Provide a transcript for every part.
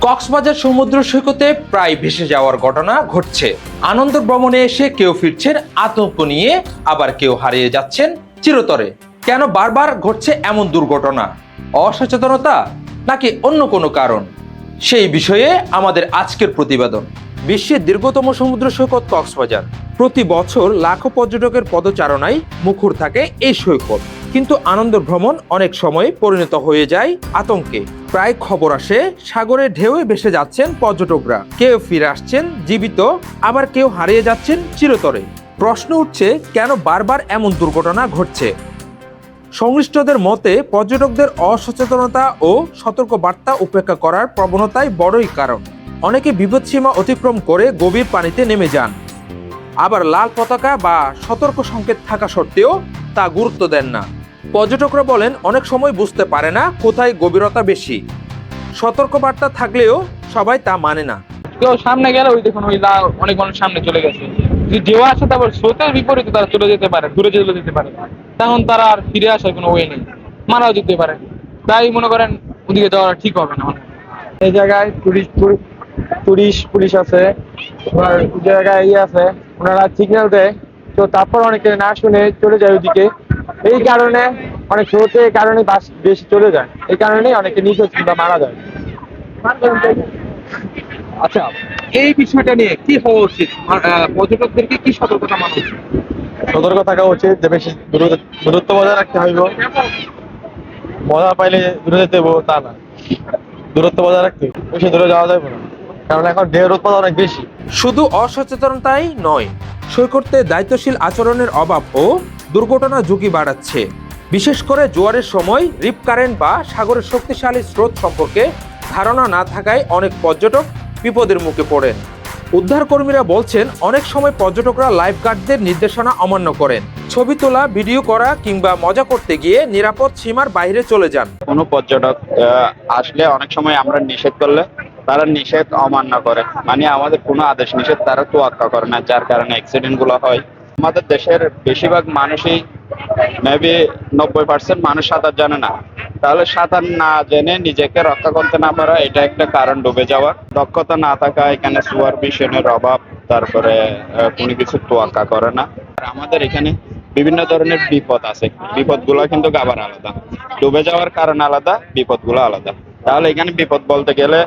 কক্সবাজার সমুদ্র সৈকতে প্রায় ভেসে যাওয়ার ঘটনা ঘটছে। আনন্দ ভ্রমণে এসে কেউ ফিরছেন আতঙ্ক নিয়ে, আবার কেউ হারিয়ে যাচ্ছেন চিরতরে। কেন বারবার ঘটছে এমন দুর্ঘটনা? অসচেতনতা নাকি অন্য কোনো কারণ? সেই বিষয়ে আমাদের আজকের প্রতিবেদন। বিশ্বের দীর্ঘতম সমুদ্র সৈকত কক্সবাজার। প্রতি বছর লাখো পর্যটকের পদচারণায় মুখর থাকে এই সৈকত, কিন্তু আনন্দ ভ্রমণ অনেক সময় পরিণত হয়ে যায় আতঙ্কে। প্রায় খবর আসে সাগরের ঢেউয়ে ভেসে যাচ্ছেন পর্যটকরা, কেউ ফিরে আসছেন জীবিত, আবার কেউ হারিয়ে যাচ্ছেন চিরতরে। প্রশ্ন উঠছে, কেন বারবার এমন দুর্ঘটনা ঘটছে? সংশ্লিষ্টদের মতে পর্যটকদের অসচেতনতা ও সতর্ক বার্তা উপেক্ষা করার প্রবণতাই বড়ই কারণ। অনেকে বিপদসীমা অতিক্রম করে গভীর পানিতে নেমে যান, আবার লাল পতাকা বা সতর্ক সংকেত থাকা সত্ত্বেও তা গুরুত্ব দেন না। পর্যটকরা বলেন অনেক সময় বুঝতে পারে না কোথায় গভীরতা বেশি। সতর্ক বার্তা থাকলেও সবাই তা মানে না। কেউ সামনে গেলে ওই দেখুন ওই অনেক মানুষ সামনে চলে গেছে। যদি ঢেউ আসে তারপর স্রোতের বিপরীতে তারা চলে যেতে পারে, দূরে চলে যেতে পারে, তখন তারা আর ফিরে আসার কোনো ওয়ে নেই, মারাও যেতে পারে। তাই মনে করেন ওদিকে যাওয়া ঠিক হবে না। এই জায়গায় টুরিস্ট পুলিশ আছে, ওই জায়গায় আছে, ওনারা সিগন্যাল দেয়, তো তারপর অনেকে না শুনে চলে যায় ওইদিকে। এই কারণে অনেক স্রোতের কারণে বাস বেশি চলে যায়, এই কারণেই অনেকে নিখোঁজ কিংবা মারা যায়। আচ্ছা, এই বিষয়টা নিয়ে কি হওয়া উচিত? পর্যটকদেরকে কি সতর্কতা মানা উচিত? সতর্ক থাকা উচিত যে বেশি দূরত্ব বজায় রাখতে হইব। মজা পাইলে দূরে যেতে হইব তা না, দূরত্ব বজায় রাখতে হইব, বেশি দূরে যাওয়া যাবে না, কারণ এখন ঢেউর উৎপাদন অনেক বেশি। শুধু অসচেতনতাই নয়, সৈকতে দায়িত্বশীল আচরণের অভাব ও দুর্ঘটনা ঝুঁকি বাড়াচ্ছে। বিশেষ করে জোয়ারের সময় রিপ কারেন্ট বা সাগরের শক্তিশালী স্রোত সম্পর্কে ধারণা না থাকায় অনেক পর্যটক বিপদের মুখে পড়েন। উদ্ধারকর্মীরা বলছেন অনেক সময় পর্যটকরা লাইফগার্ডদের নির্দেশনা অমান্য করেন, ছবি তোলা, ভিডিও করা কিংবা মজা করতে গিয়ে নিরাপদ সীমার বাইরে চলে যান। কোনো পর্যটক আসলে অনেক সময় আমরা নিষেধ করলে তারা নিষেধ অমান্য করে, মানে আমাদের কোনো আদেশ নিষেধ তারা তোয়াক্কা করে না, যার কারণে অ্যাক্সিডেন্ট গুলো হয়। আমাদের দেশের বেশিরভাগ মানুষই মেবি 90% মানুষ সাঁতার জানে না। তাহলে সাঁতার না জেনে নিজেকে রক্ষা করতে না পারা, এটা একটা কারণ ডুবে যাওয়ার। দক্ষতা না থাকা, এখানে সুপারভিশনের অভাব, তারপরে কোনো কিছু তোয়াক্কা করে না। আর আমাদের এখানে বিভিন্ন ধরনের বিপদ আছে, বিপদগুলো কিন্তু আবার আলাদা। ডুবে যাওয়ার কারণ আলাদা, বিপদগুলো আলাদা। তাহলে এখানে বিপদ বলতে গেলে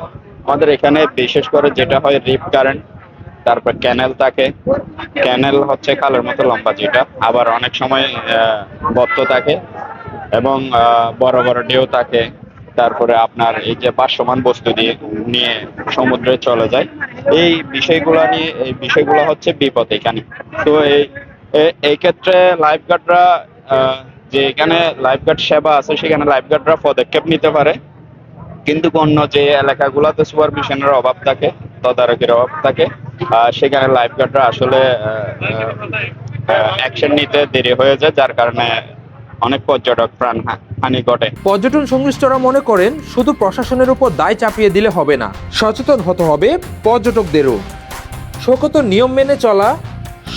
আমাদের এখানে বিশেষ করে যেটা হয় রিপ কারেন্ট, তারপর ক্যানেল থাকে। ক্যানেল হচ্ছে খালের মতো লম্বা যেটা, আবার অনেক সময় গর্ত থাকে এবং বড় বড় ঢেউ থাকে। তারপরে আপনার এই যে ভাসমান বস্তু নিয়ে সমুদ্রে চলে যায়, এই বিষয়গুলো হচ্ছে বিপদ এখানে। তো এই ক্ষেত্রে লাইফগার্ডরা, যে এখানে লাইফগার্ড সেবা আছে সেখানে লাইফগার্ডরা পদক্ষেপ নিতে পারে, কিন্তু অন্য যে এলাকাগুলোতে সুপারভিশনের অভাব থাকে, তদারকির অভাব থাকে, সেখানে লাইফগার্ডরা আসলে অ্যাকশন নিতে দেরি হয়ে যায়, যার কারণে অনেক পর্যটক প্রাণ হানি ঘটে। পর্যটন সংশ্লিষ্টরা মনে করেন শুধু প্রশাসনের উপর দায় চাপিয়ে দিলে হবে না, সচেতন হতে হবে পর্যটকদেরও। সৈকত নিয়ম মেনে চলা,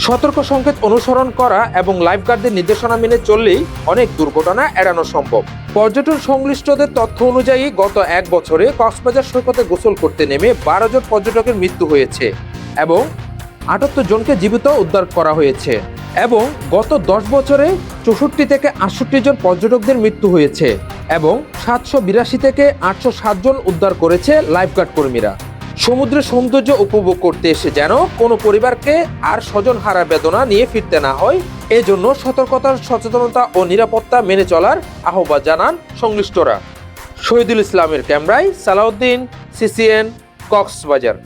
সতর্ক সংকেত অনুসরণ করা এবং লাইফগার্ডদের নির্দেশনা মেনে চললেই অনেক দুর্ঘটনা এড়ানো সম্ভব। পর্যটন সংশ্লিষ্টদের তথ্য অনুযায়ী গত 1 বছরে কক্সবাজার সৈকতে গোসল করতে নেমে 12 জন পর্যটকের মৃত্যু হয়েছে এবং 78 জনকে জীবিত উদ্ধার করা হয়েছে, এবং গত 10 বছরে 64 থেকে 68 জন পর্যটকদের মৃত্যু হয়েছে এবং 782 থেকে 807 জন উদ্ধার করেছে লাইফগার্ড কর্মীরা। সমুদ্রের সৌন্দর্য উপভোগ করতে এসে যেন কোনো পরিবারকে আর স্বজন হারা বেদনা নিয়ে ফিরতে না হয়, এজন্য সতর্কতা, সচেতনতা ও নিরাপত্তা মেনে চলার আহ্বান জানান সংশ্লিষ্টরা। শহীদুল ইসলামের ক্যামেরায় সালাউদ্দিন, CCN, কক্সবাজার।